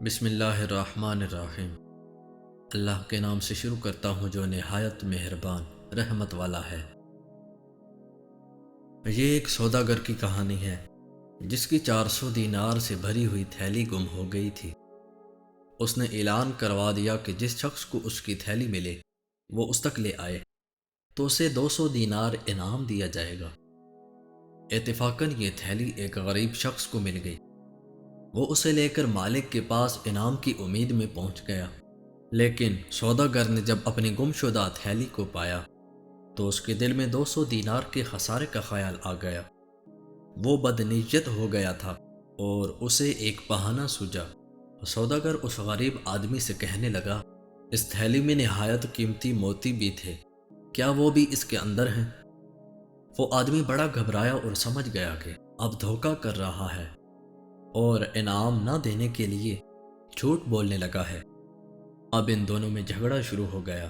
بسم اللہ الرحمن الرحیم۔ اللہ کے نام سے شروع کرتا ہوں جو نہایت مہربان رحمت والا ہے۔ یہ ایک سوداگر کی کہانی ہے جس کی 400 دینار سے بھری ہوئی تھیلی گم ہو گئی تھی۔ اس نے اعلان کروا دیا کہ جس شخص کو اس کی تھیلی ملے وہ اس تک لے آئے تو اسے 200 دینار انعام دیا جائے گا۔ اتفاقاً یہ تھیلی ایک غریب شخص کو مل گئی۔ وہ اسے لے کر مالک کے پاس انعام کی امید میں پہنچ گیا، لیکن سوداگر نے جب اپنی گمشدہ تھیلی کو پایا تو اس کے دل میں 200 دینار کے خسارے کا خیال آ گیا۔ وہ بدنیت ہو گیا تھا اور اسے ایک بہانہ سوجا۔ سوداگر اس غریب آدمی سے کہنے لگا، اس تھیلی میں نہایت قیمتی موتی بھی تھے، کیا وہ بھی اس کے اندر ہیں؟ وہ آدمی بڑا گھبرایا اور سمجھ گیا کہ اب دھوکہ کر رہا ہے اور انعام نہ دینے کے لیے جھوٹ بولنے لگا ہے۔ اب ان دونوں میں جھگڑا شروع ہو گیا۔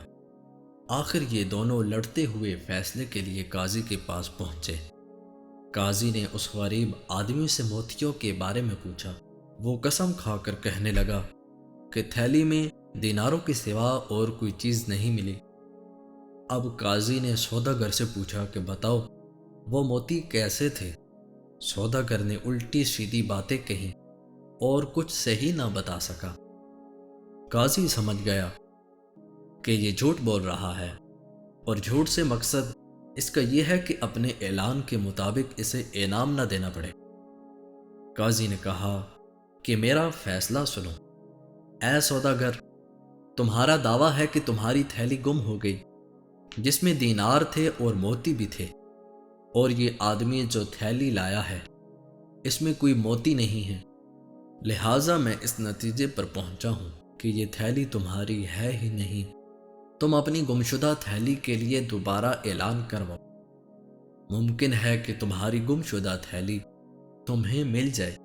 آخر یہ دونوں لڑتے ہوئے فیصلے کے لیے قاضی کے پاس پہنچے۔ قاضی نے اس غریب آدمی سے موتیوں کے بارے میں پوچھا۔ وہ قسم کھا کر کہنے لگا کہ تھیلی میں دیناروں کے سوا اور کوئی چیز نہیں ملی۔ اب قاضی نے سوداگر سے پوچھا کہ بتاؤ وہ موتی کیسے تھے؟ سوداگر نے الٹی سیدھی باتیں کہیں اور کچھ صحیح نہ بتا سکا۔ قاضی سمجھ گیا کہ یہ جھوٹ بول رہا ہے اور جھوٹ سے مقصد اس کا یہ ہے کہ اپنے اعلان کے مطابق اسے انعام نہ دینا پڑے۔ قاضی نے کہا کہ میرا فیصلہ سنو۔ اے سوداگر، تمہارا دعویٰ ہے کہ تمہاری تھیلی گم ہو گئی جس میں دینار تھے اور موتی بھی تھے، اور یہ آدمی جو تھیلی لایا ہے اس میں کوئی موتی نہیں ہے، لہٰذا میں اس نتیجے پر پہنچا ہوں کہ یہ تھیلی تمہاری ہے ہی نہیں۔ تم اپنی گمشدہ تھیلی کے لیے دوبارہ اعلان کرواؤ۔ ممکن ہے کہ تمہاری گمشدہ تھیلی تمہیں مل جائے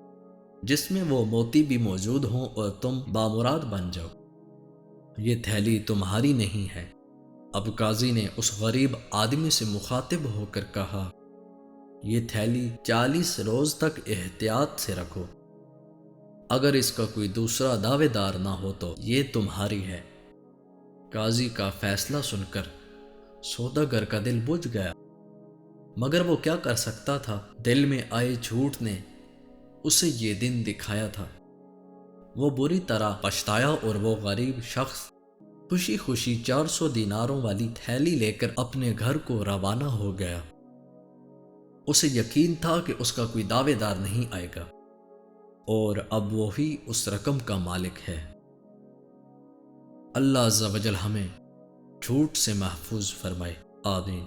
جس میں وہ موتی بھی موجود ہوں اور تم بامراد بن جاؤ۔ یہ تھیلی تمہاری نہیں ہے۔ اب قاضی نے اس غریب آدمی سے مخاطب ہو کر کہا، یہ تھیلی 40 روز تک احتیاط سے رکھو، اگر اس کا کوئی دوسرا دعوے دار نہ ہو تو یہ تمہاری ہے۔ قاضی کا فیصلہ سن کر سوداگر کا دل بجھ گیا، مگر وہ کیا کر سکتا تھا؟ دل میں آئے جھوٹ نے اسے یہ دن دکھایا تھا۔ وہ بری طرح پچھتایا اور وہ غریب شخص خوشی خوشی 400 دیناروں والی تھیلی لے کر اپنے گھر کو روانہ ہو گیا۔ اسے یقین تھا کہ اس کا کوئی دعوے دار نہیں آئے گا اور اب وہی اس رقم کا مالک ہے۔ اللہ عز و جل ہمیں جھوٹ سے محفوظ فرمائے، آمین۔